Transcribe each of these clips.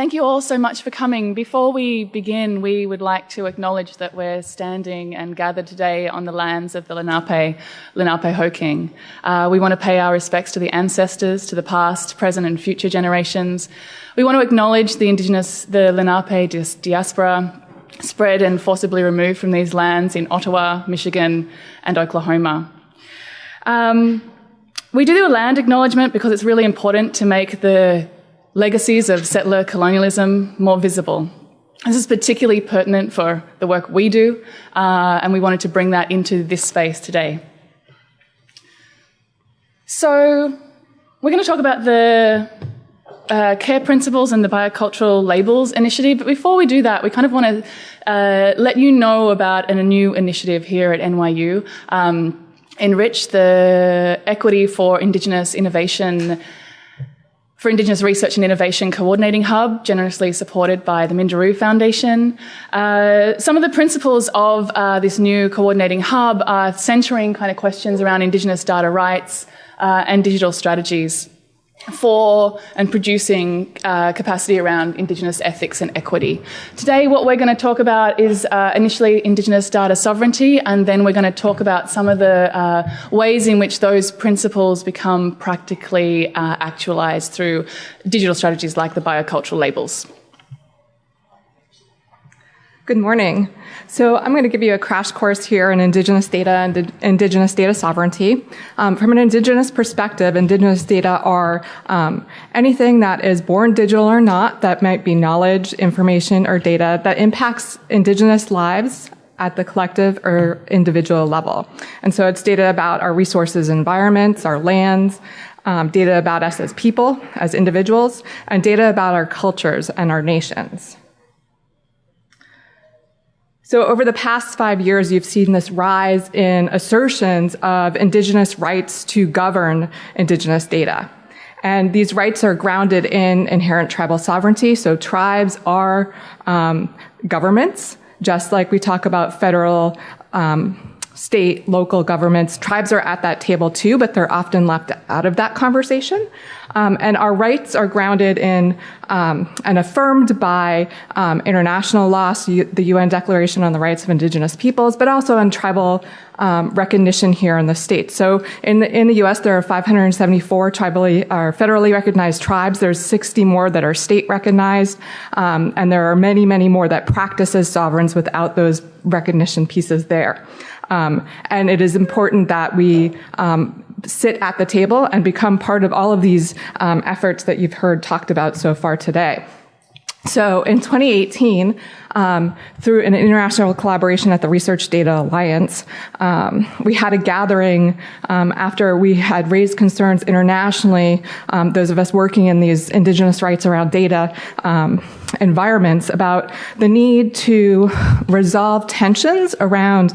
Thank you all so much for coming. Before we begin, we would like to acknowledge that we're standing and gathered today on the lands of the Lenape Hoking. We want to pay our respects to the ancestors, to the past, present and future generations. We want to acknowledge the Lenape diaspora spread and forcibly removed from these lands in Ottawa, Michigan and Oklahoma. We do a land acknowledgement because it's really important to make the legacies of settler colonialism more visible. This is particularly pertinent for the work we do, and we wanted to bring that into this space today. So we're going to talk about the care principles and the Biocultural Labels initiative, but before we do that, we kind of want to let you know about a new initiative here at NYU, Enrich, the Equity for Indigenous Innovation for Indigenous Research and Innovation Coordinating Hub, generously supported by the Minderoo Foundation. Some of the principles of this new coordinating hub are centering kind of questions around Indigenous data rights and digital strategies for and producing capacity around Indigenous ethics and equity. Today, what we're going to talk about is initially Indigenous data sovereignty, and then we're going to talk about some of the ways in which those principles become practically actualized through digital strategies like the biocultural labels. Good morning. So I'm going to give you a crash course here in Indigenous data and Indigenous data sovereignty. From an Indigenous perspective, Indigenous data are anything that is born digital or not, that might be knowledge, information, or data that impacts Indigenous lives at the collective or individual level. And so it's data about our resources, environments, our lands, data about us as people, as individuals, and data about our cultures and our nations. So over the past 5 years, you've seen this rise in assertions of Indigenous rights to govern Indigenous data. And these rights are grounded in inherent tribal sovereignty. So tribes are governments, just like we talk about federal, state, local governments. Tribes are at that table too, but they're often left out of that conversation. And our rights are grounded in and affirmed by international law, so the UN Declaration on the Rights of Indigenous Peoples, but also in tribal recognition here in the States. So in the US, there are 574 federally recognized tribes. There's 60 more that are state recognized, and there are many, many more that practice as sovereigns without those recognition pieces there. And it is important that we sit at the table and become part of all of these efforts that you've heard talked about so far today. So in 2018, through an international collaboration at the Research Data Alliance, we had a gathering after we had raised concerns internationally, those of us working in these Indigenous rights around data environments, about the need to resolve tensions around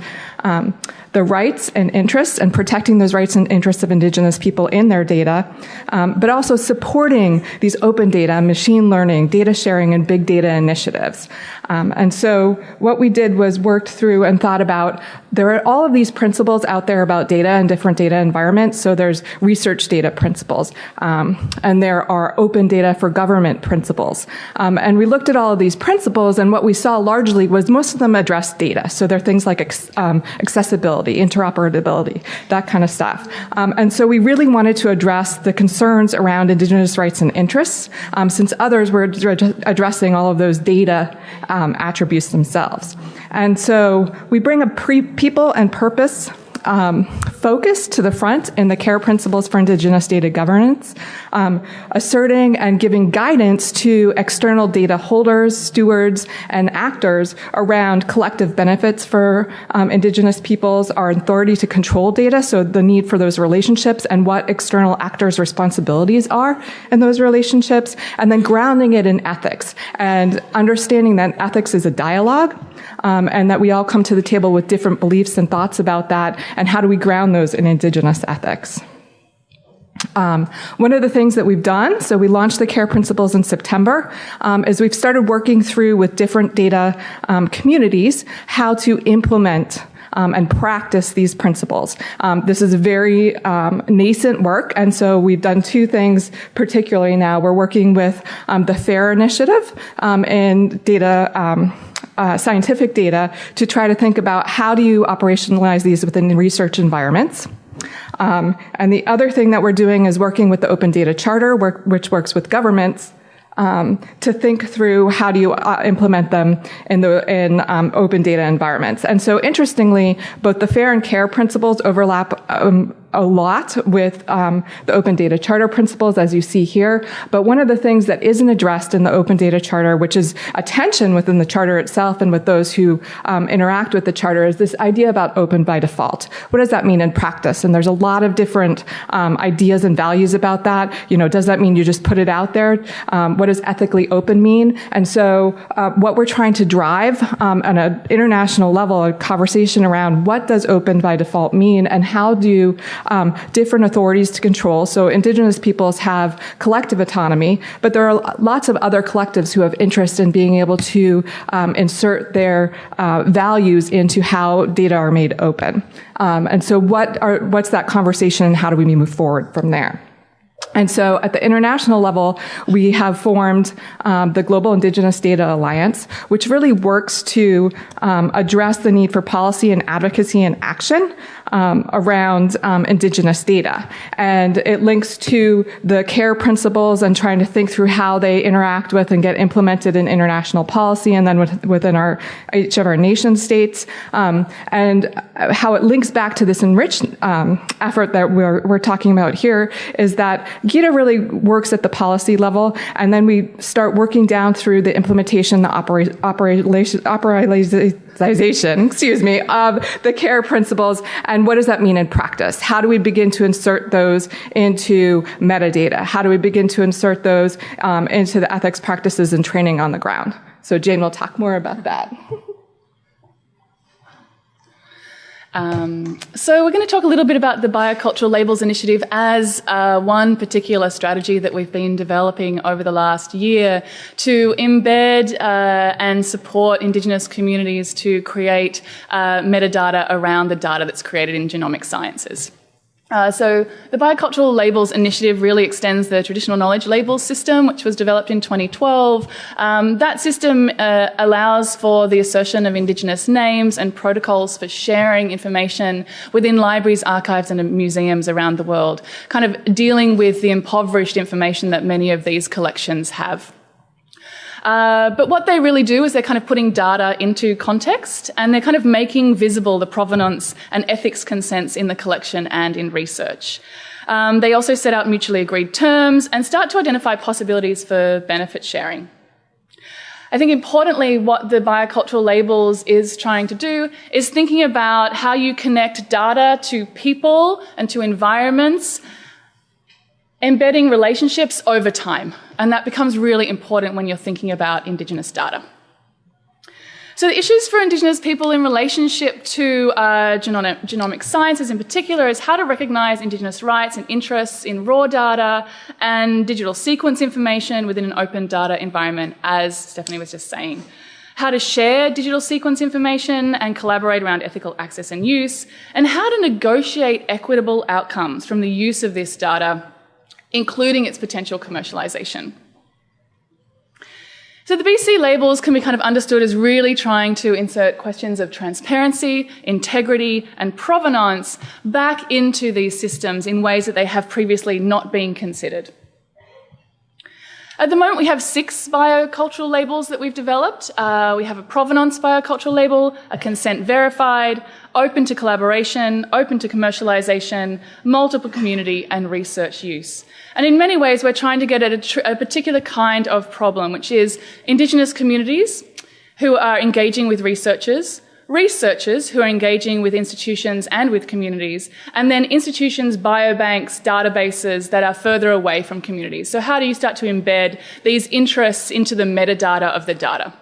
the rights and interests and protecting those rights and interests of Indigenous people in their data, but also supporting these open data, machine learning, data sharing, and big data initiatives. And so what we did was worked through and thought about, there are all of these principles out there about data and different data environments. So there's research data principles, and there are open data for government principles. And we looked at all of these principles, and what we saw largely was most of them address data. So they're things like accessibility, interoperability, that kind of stuff. And so we really wanted to address the concerns around Indigenous rights and interests, since others were addressing all of those data attributes themselves. And so we bring a people and purpose focus to the front in the care principles for Indigenous data governance, asserting and giving guidance to external data holders, stewards, and actors around collective benefits for Indigenous peoples, our authority to control data, so the need for those relationships and what external actors' responsibilities are in those relationships, and then grounding it in ethics and understanding that ethics is a dialogue, and that we all come to the table with different beliefs and thoughts about that, and how do we ground those in Indigenous ethics. One of the things that we've done, so we launched the CARE principles in September, is we've started working through with different data communities how to implement and practice these principles. This is very nascent work, and so we've done two things particularly now. We're working with the FAIR initiative and data scientific data to try to think about how do you operationalize these within research environments. And the other thing that we're doing is working with the Open Data Charter, which works with governments to think through how do you implement them in open data environments. And so interestingly, both the FAIR and CARE principles overlap a lot with the Open Data Charter principles, as you see here. But one of the things that isn't addressed in the Open Data Charter, which is a tension within the Charter itself and with those who interact with the Charter, is this idea about open by default. What does that mean in practice? And there's a lot of different ideas and values about that. Does that mean you just put it out there? What does ethically open mean? And so what we're trying to drive on an international level, a conversation around what does open by default mean and how do different authorities to control. So Indigenous peoples have collective autonomy, but there are lots of other collectives who have interest in being able to insert their values into how data are made open. And so what's that conversation and how do we move forward from there? And so at the international level, we have formed the Global Indigenous Data Alliance, which really works to address the need for policy and advocacy and action around Indigenous data. And it links to the CARE principles and trying to think through how they interact with and get implemented in international policy and then within each of our nation states, and how it links back to this enriched effort that we're talking about here is that GITA really works at the policy level, and then we start working down through the implementation, the operationalization of the CARE principles, and what does that mean in practice? How do we begin to insert those into metadata? How do we begin to insert those into the ethics practices and training on the ground? So Jane will talk more about that. So we're going to talk a little bit about the Biocultural Labels Initiative as one particular strategy that we've been developing over the last year to embed and support Indigenous communities to create metadata around the data that's created in genomic sciences. So the Biocultural Labels Initiative really extends the traditional knowledge labels system, which was developed in 2012. That system allows for the assertion of Indigenous names and protocols for sharing information within libraries, archives, and museums around the world, kind of dealing with the impoverished information that many of these collections have. But what they really do is they're kind of putting data into context, and they're kind of making visible the provenance and ethics consents in the collection and in research. They also set out mutually agreed terms and start to identify possibilities for benefit sharing. I think importantly, what the Biocultural Labels is trying to do is thinking about how you connect data to people and to environments, embedding relationships over time. And that becomes really important when you're thinking about Indigenous data. So the issues for Indigenous people in relationship to genomic sciences in particular is how to recognise Indigenous rights and interests in raw data and digital sequence information within an open data environment, as Stephanie was just saying. How to share digital sequence information and collaborate around ethical access and use, and how to negotiate equitable outcomes from the use of this data, including its potential commercialisation. So the BC labels can be kind of understood as really trying to insert questions of transparency, integrity, and provenance back into these systems in ways that they have previously not been considered. At the moment, we have 6 biocultural labels that we've developed. We have a provenance biocultural label, a consent verified, open to collaboration, open to commercialisation, multiple community, and research use. And in many ways, we're trying to get at a particular kind of problem, which is Indigenous communities who are engaging with researchers who are engaging with institutions and with communities, and then institutions, biobanks, databases that are further away from communities. So how do you start to embed these interests into the metadata of the data?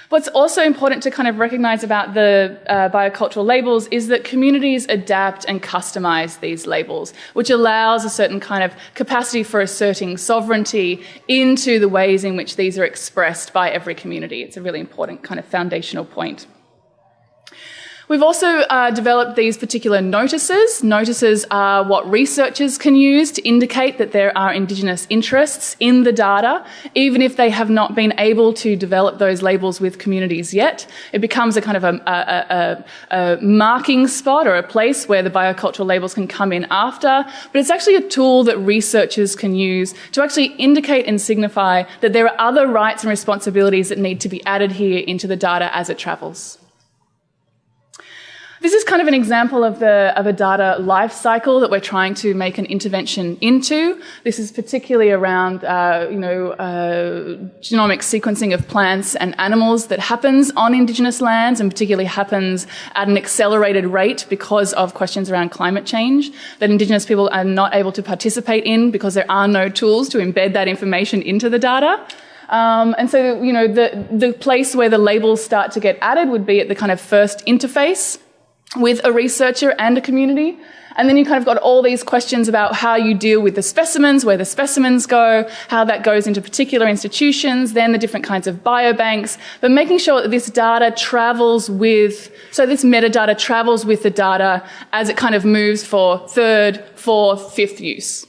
What's also important to kind of recognise about the biocultural labels is that communities adapt and customise these labels, which allows a certain kind of capacity for asserting sovereignty into the ways in which these are expressed by every community. It's a really important kind of foundational point. We've also developed these particular notices. Notices are what researchers can use to indicate that there are Indigenous interests in the data, even if they have not been able to develop those labels with communities yet. It becomes a kind of a marking spot or a place where the biocultural labels can come in after, but it's actually a tool that researchers can use to actually indicate and signify that there are other rights and responsibilities that need to be added here into the data as it travels. This is kind of an example of a data life cycle that we're trying to make an intervention into. This is particularly around, genomic sequencing of plants and animals that happens on Indigenous lands, and particularly happens at an accelerated rate because of questions around climate change that Indigenous people are not able to participate in because there are no tools to embed that information into the data. And so, the place where the labels start to get added would be at the kind of first interface with a researcher and a community. And then you kind of got all these questions about how you deal with the specimens, where the specimens go, how that goes into particular institutions, then the different kinds of biobanks, but making sure that this data travels with, so this metadata travels with the data as it kind of moves for third, fourth, fifth use.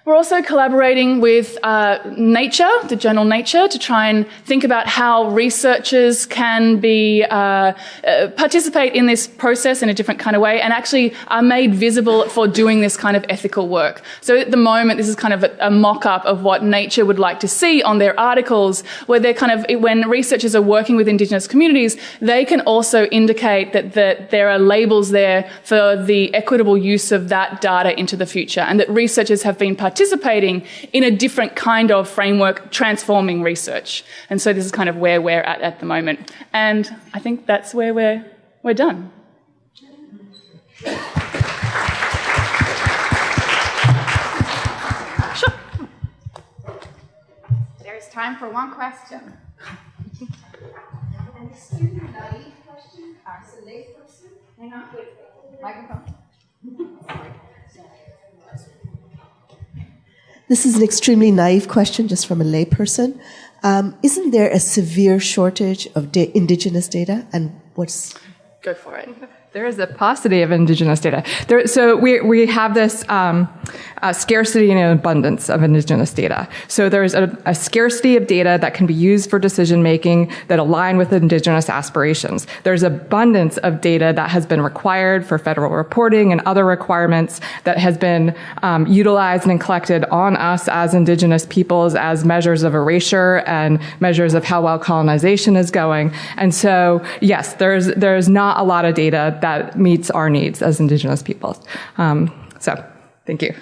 We're also collaborating with Nature, the journal Nature, to try and think about how researchers can be participate in this process in a different kind of way and actually are made visible for doing this kind of ethical work. So at the moment, this is kind of a mock-up of what Nature would like to see on their articles, where they're kind of, when researchers are working with Indigenous communities, they can also indicate that there are labels there for the equitable use of that data into the future, and that researchers have been participating in a different kind of framework, transforming research. And so this is kind of where we're at the moment. And I think that's where we're done. Sure. There's time for one question. An extremely naive question. As a layperson, hang on, wait, microphone. This is an extremely naive question, just from a layperson. Isn't there a severe shortage of Indigenous data? And what's... Go for it. There is a paucity of Indigenous data. So we have this scarcity and an abundance of Indigenous data. So there's a scarcity of data that can be used for decision making that align with Indigenous aspirations. There's abundance of data that has been required for federal reporting and other requirements that has been utilized and collected on us as Indigenous peoples as measures of erasure and measures of how well colonization is going. And so, yes, there's not a lot of data that meets our needs as Indigenous peoples. So, thank you.